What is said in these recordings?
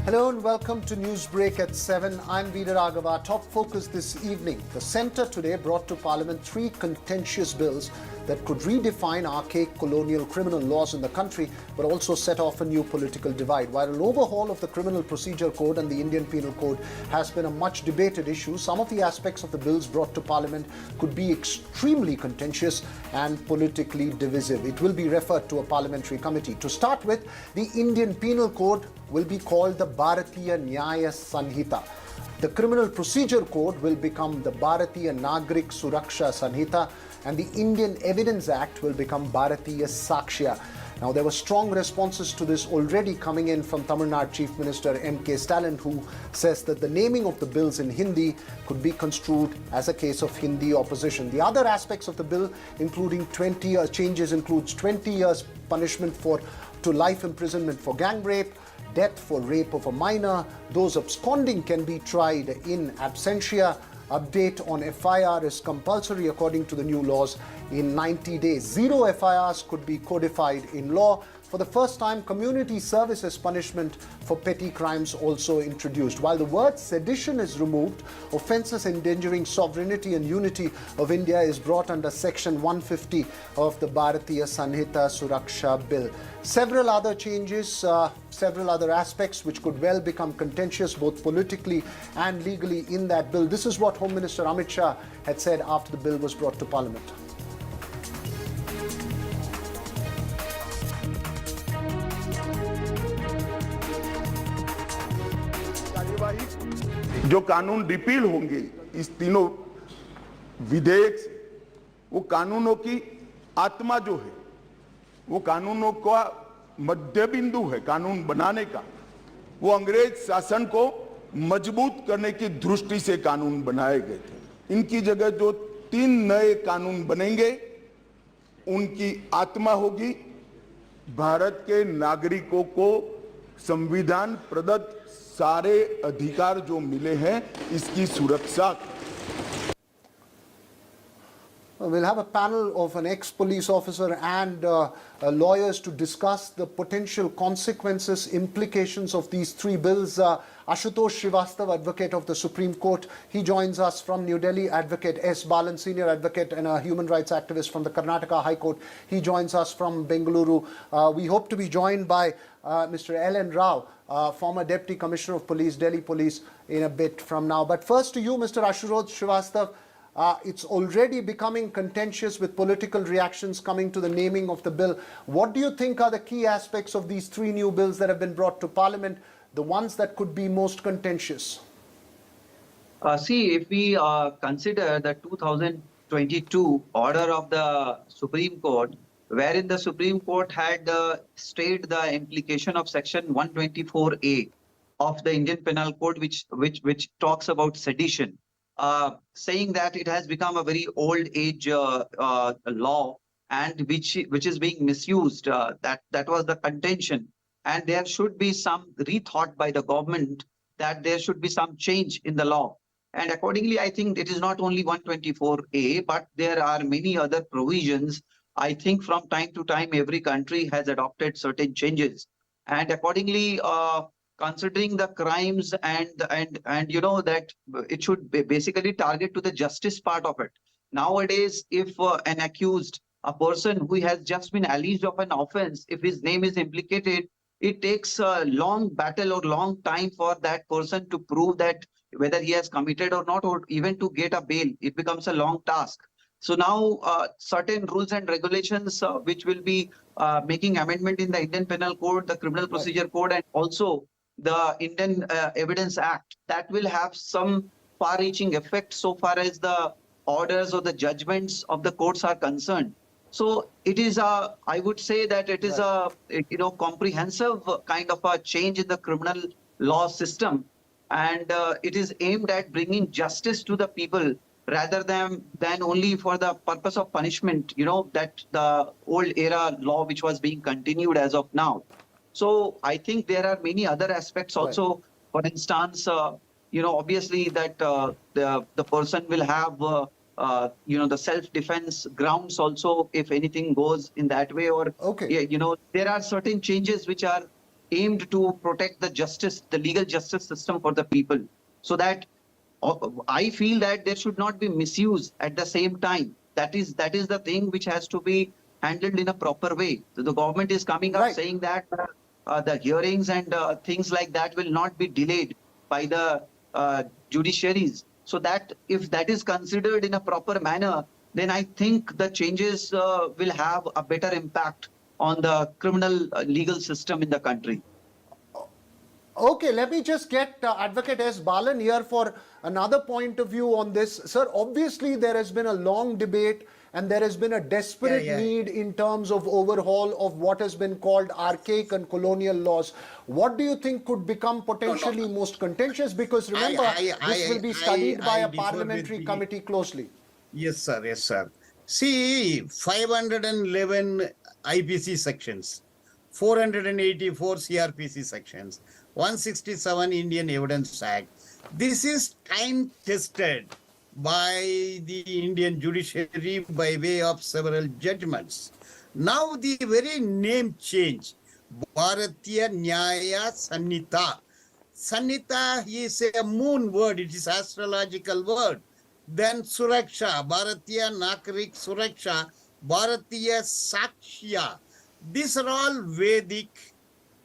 Hello and welcome to Newsbreak at 7. I'm Veera Raghava. Top focus this evening. The Centre today brought to Parliament three contentious bills that could redefine archaic colonial criminal laws in the country, but also set off a new political divide. While an overhaul of the Criminal Procedure Code and the Indian Penal Code has been a much debated issue, some of the aspects of the bills brought to Parliament could be extremely contentious and politically divisive. It will be referred to a parliamentary committee. To start with, the Indian Penal Code will be called the Bharatiya Nyaya Sanhita. The Criminal Procedure Code will become the Bharatiya Nagrik Suraksha Sanhita, and the Indian Evidence Act will become Bharatiya Sakshya. Now, there were strong responses to this already coming in from Tamil Nadu Chief Minister M.K. Stalin, who says that the naming of the bills in Hindi could be construed as a case of Hindi opposition. The other aspects of the bill, including 20 years changes, includes 20 years punishment to life imprisonment for gang rape, death for rape of a minor. Those absconding can be tried in absentia. Update on FIR is compulsory according to the new laws in 90 days. 0 FIRs could be codified in law. For the first time, community service as punishment for petty crimes also introduced. While the word sedition is removed, offences endangering sovereignty and unity of India is brought under Section 150 of the Bharatiya Sanhita Suraksha Bill. Several other changes, several other aspects which could well become contentious both politically and legally in that bill. This is what Home Minister Amit Shah had said after the bill was brought to Parliament. जो कानून repeal होंगे इस तीनों विधेयक से, वो कानूनों की आत्मा जो है, वो कानूनों का मध्य बिंदु है कानून बनाने का, वो अंग्रेज शासन को मजबूत करने की दृष्टि से कानून बनाए गए थे। इनकी जगह जो 3 नए कानून बनेंगे, उनकी आत्मा होगी भारत के नागरिकों को संविधान प्रदत्त सारे अधिकार जो मिले हैं, इसकी सुरक्षा। We'll have a panel of an ex-police officer and lawyers to discuss the potential consequences, implications of these three bills. Ashutosh Srivastava, advocate of the Supreme Court, he joins us from New Delhi. Advocate S. Balan, senior advocate and a human rights activist from the Karnataka High Court, he joins us from Bengaluru. We hope to be joined by Mr. L.N. Rao, former Deputy Commissioner of Police, Delhi Police, in a bit from now. But first to you, Mr. Ashutosh Srivastava. It's already becoming contentious with political reactions coming to the naming of the bill. What do you think are the key aspects of these three new bills that have been brought to Parliament, the ones that could be most contentious? See, if we consider the 2022 order of the Supreme Court, wherein the Supreme Court had stated the implication of Section 124A of the Indian Penal Code, which talks about sedition. Saying that it has become a very old age law and which is being misused. That was the contention, and there should be some rethought by the government that there should be some change in the law. And accordingly, I think it is not only 124A, but there are many other provisions. I think from time to time, every country has adopted certain changes, and accordingly, considering the crimes and you know that it should basically target to the justice part of it. Nowadays, if an accused, a person who has just been alleged of an offense, if his name is implicated, it takes a long battle or long time for that person to prove that whether he has committed or not, or even to get a bail. It becomes a long task. So now certain rules and regulations which will be making amendment in the Indian Penal Code, the Criminal Procedure Code, and also the Indian Evidence Act, that will have some far-reaching effect so far as the orders or the judgments of the courts are concerned. So it is I would say that it is a comprehensive kind of a change in the criminal law system, and it is aimed at bringing justice to the people rather than only for the purpose of punishment. You know, that the old era law which was being continued as of now. So I think there are many other aspects also. Right. For instance, obviously that the person will have the self-defense grounds also if anything goes in that way. Or there are certain changes which are aimed to protect the justice, the legal justice system for the people, so that I feel that there should not be misuse at the same time. That is the thing which has to be handled in a proper way. So the government is coming up Right. saying that the hearings and things like that will not be delayed by the judiciaries. So that if that is considered in a proper manner, then I think the changes will have a better impact on the criminal legal system in the country. Okay, let me just get Advocate S. Balan here for another point of view on this. Sir, obviously there has been a long debate and there has been a desperate need in terms of overhaul of what has been called archaic and colonial laws. What do you think could become potentially most contentious? Because remember, this will be studied by a parliamentary committee closely. Yes, sir. Yes, sir. See, 511 IPC sections, 484 CRPC sections, 167 Indian Evidence Act. This is time tested by the Indian judiciary by way of several judgments. Now the very name change, Bharatiya Nyaya Sannita. Sannita is a moon word, it is astrological word. Then Suraksha, Bharatiya Nakarik Suraksha, Bharatiya Sakshya. These are all Vedic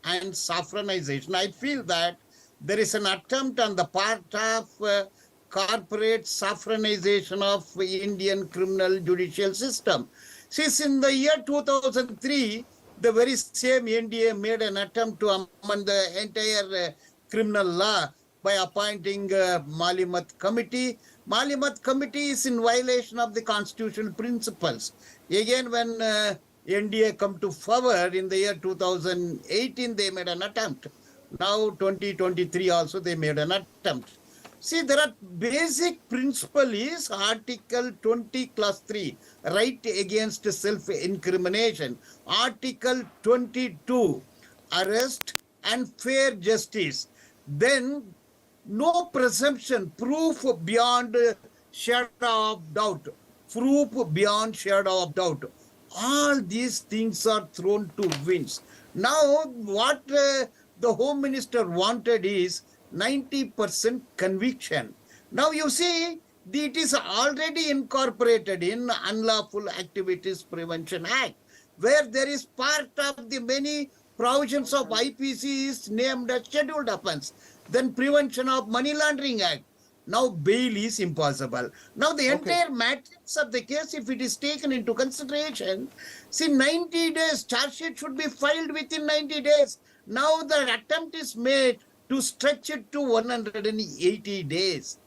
and saffronization. I feel that there is an attempt on the part of corporate saffronization of Indian criminal judicial system. Since in the year 2003, the very same NDA made an attempt to amend the entire criminal law by appointing Malimat Committee. Malimat Committee is in violation of the constitutional principles. Again, when NDA come to power in the year 2018, they made an attempt. Now 2023 also they made an attempt. See, there are basic principle is Article 20 clause 3, right against self-incrimination. Article 22, arrest and fair justice. Then no presumption, proof beyond shadow of doubt. Proof beyond shadow of doubt. All these things are thrown to winds. Now, what the Home Minister wanted is 90% conviction. Now you see, it is already incorporated in Unlawful Activities Prevention Act, where there is part of the many provisions of IPC is named as scheduled offense. Then Prevention of Money Laundering Act. Now bail is impossible. Now the entire matrix of the case, if it is taken into consideration, see 90 days, charge sheet should be filed within 90 days. Now the attempt is made to stretch it to 180 days.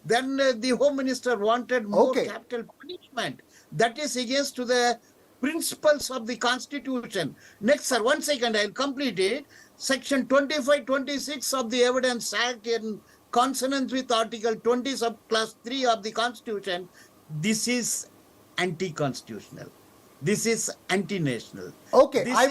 Then the Home Minister wanted more capital punishment. That is against to the principles of the Constitution. Next, sir, 1 second, I'll complete it. Section 25-26 of the Evidence Act in consonance with Article 20 subclass 3 of the Constitution, this is anti-constitutional. This is anti-national. Okay, I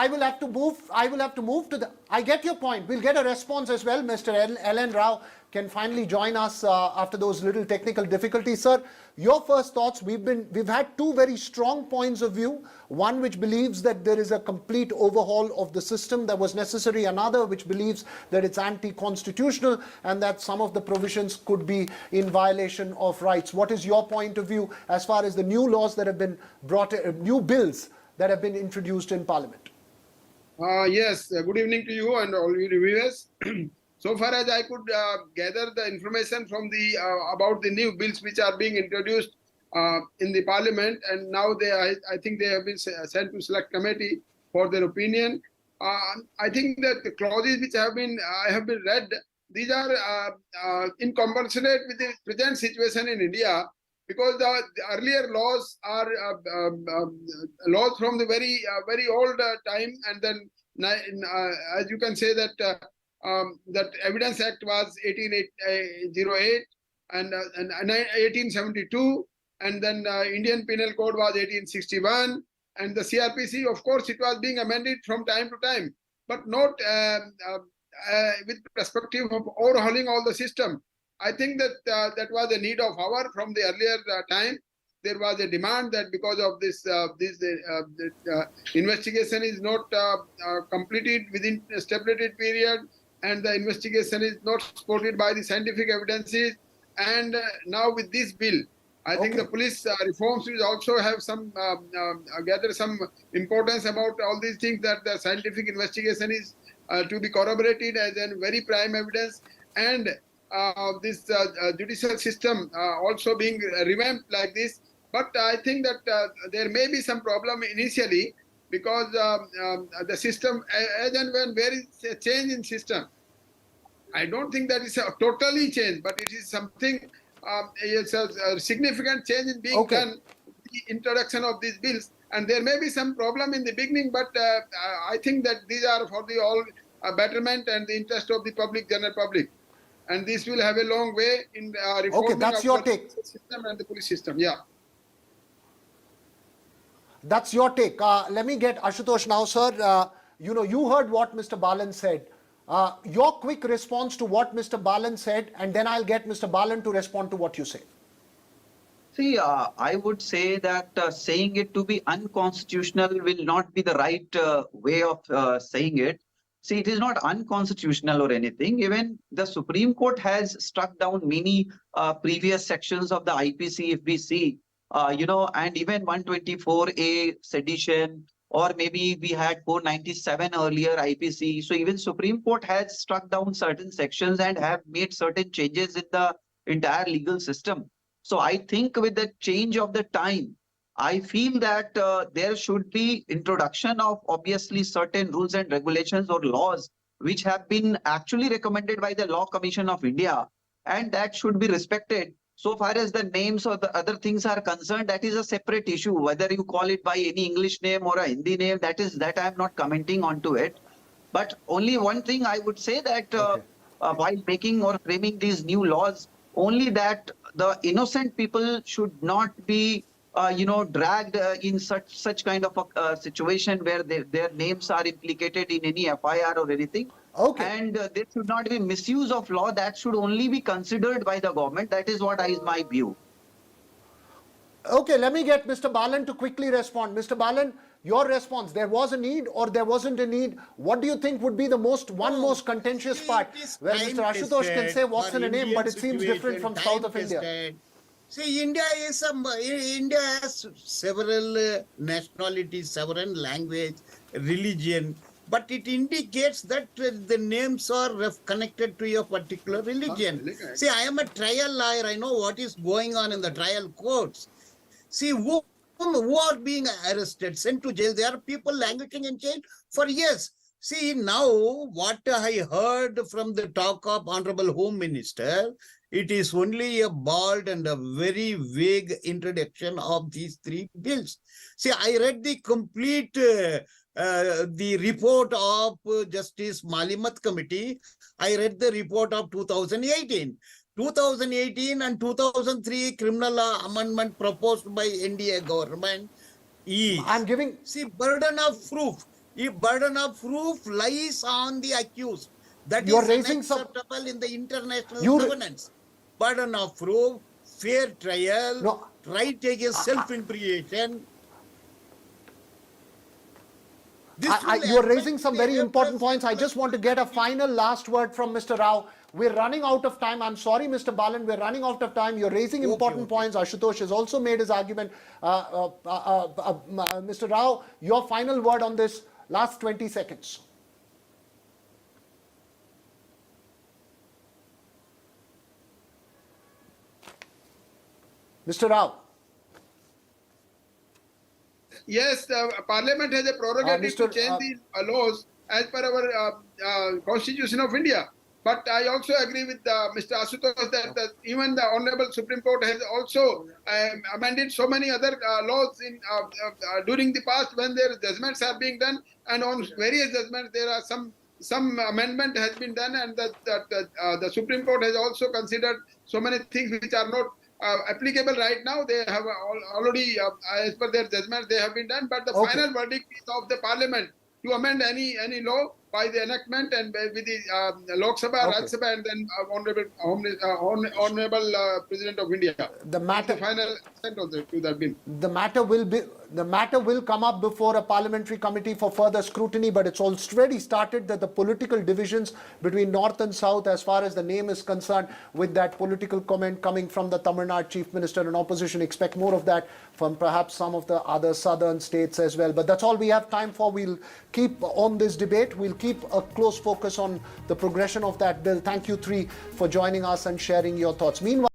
will have to move to the, I get your point. We'll get a response as well. Mr. L.N. Rao can finally join us after those little technical difficulties. Sir, your first thoughts. We've had two very strong points of view. One which believes that there is a complete overhaul of the system that was necessary. Another which believes that it's anti-constitutional and that some of the provisions could be in violation of rights. What is your point of view as far as the new laws that have been brought, new bills that have been introduced in Parliament? Yes, good evening to you and all your viewers. So far as I could gather the information from the about the new bills which are being introduced in the Parliament, and now I think they have been sent to Select Committee for their opinion. I think that the clauses which I have been read, these are incommensurate with the present situation in India, because the earlier laws are laws from the very old time, and then as you can say that that Evidence Act was 1808 and 1872, and then Indian Penal Code was 1861, and the CRPC, of course, it was being amended from time to time, but not with perspective of overhauling all the system. I think that that was a need of hour from the earlier time. there was a demand that because of this investigation is not completed within a stipulated period, and the investigation is not supported by the scientific evidences. And now with this bill, I think the police reforms will also have some gather some importance about all these things, that the scientific investigation is to be corroborated as a very prime evidence, and this judicial system also being revamped like this. But I think that there may be some problem initially, because the system, as and when there is a change in system, I don't think that is a totally change, but it is something, it's a significant change in being done, the introduction of these bills. And there may be some problem in the beginning, but I think that these are for the all betterment and the interest of the public, general public. And this will have a long way in reforming that's your of the take. system and the police system. Yeah. That's your take. Let me get Ashutosh now, sir. You heard what Mr. Balan said. Your quick response to what Mr. Balan said, and then I'll get Mr. Balan to respond to what you say. See, I would say that saying it to be unconstitutional will not be the right way of saying it. See, it is not unconstitutional or anything. Even the Supreme Court has struck down many previous sections of the IPC, if we see, and even 124A sedition, or maybe we had 497 earlier IPC. So even Supreme Court has struck down certain sections and have made certain changes in the entire legal system. So I think with the change of the time, I feel that there should be introduction of obviously certain rules and regulations or laws which have been actually recommended by the Law Commission of India, and that should be respected. So far as the names or the other things are concerned, that is a separate issue. Whether you call it by any English name or a Hindi name, that I am not commenting onto it. But only one thing I would say, that while making or framing these new laws, only that the innocent people should not be dragged in such kind of a situation where their names are implicated in any FIR or anything. And there should not be misuse of law. That should only be considered by the government. That is what is my view. Okay, let me get Mr. Balan to quickly respond. Mr. Balan, your response. There was a need or there wasn't a need? What do you think would be the most contentious part? Where Mr. Ashutosh can say what's in a name, but it seems different from south of India. See, India has several nationalities, several language, religion, but it indicates that the names are connected to a particular religion. See, I am a trial lawyer. I know what is going on in the trial courts. See, who are being arrested, sent to jail? There are people languishing in jail for years. See, now what I heard from the talk of Honorable Home Minister, it is only a bald and a very vague introduction of these three bills. See, I read the complete the report of Justice Malimat Committee. I read the report of 2018. 2018 and 2003 criminal law amendment proposed by NDA government is, see, burden of proof. If burden of proof lies on the accused, that is unacceptable in the international governance. Burden of proof, fair trial, right against self-incrimination. You are raising some very important points. I just want to get a final last word from Mr. Rao. We're running out of time. I'm sorry, Mr. Balan, we're running out of time. You're raising important points. Ashutosh has also made his argument. Mr. Rao, your final word on this, last 20 seconds. Mr. Rao. Yes, Parliament has a prerogative to change the laws as per our Constitution of India. But I also agree with Mr. Ashutosh that even the Honorable Supreme Court has also amended so many other laws during the past when their judgments are being done, and on various judgments there are some amendment has been done, and the Supreme Court has also considered so many things which are not applicable right now. They have already, as per their judgment, they have been done. But the final verdict is of the Parliament to amend any law. by the enactment and with the Lok Sabha, Okay. Raj Sabha, and then Honorable President of India. The matter- The final assent to that bill. The matter will come up before a parliamentary committee for further scrutiny, but it's already started that the political divisions between North and South, as far as the name is concerned, with that political comment coming from the Tamil Nadu Chief Minister and opposition, expect more of that from perhaps some of the other southern states as well. But that's all we have time for. We'll keep on this debate. We'll keep a close focus on the progression of that bill. Thank you three for joining us and sharing your thoughts. Meanwhile,